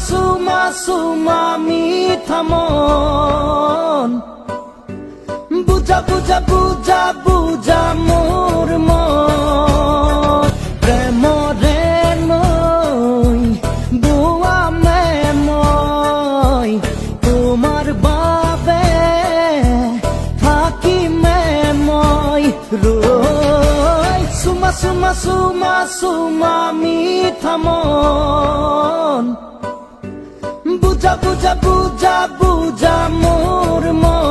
সুমা সুমা মিঠা মন, বুঝা বুঝা বুঝা বুঝা মোর মন। প্রেম রে নই বুয়া মে মই, তোমার বাবে থাকি মে মই রই। সুমা সুমা সুমা সুমা মিঠা মন, বুঝা বুঝা বুঝা বুঝা মোর মন।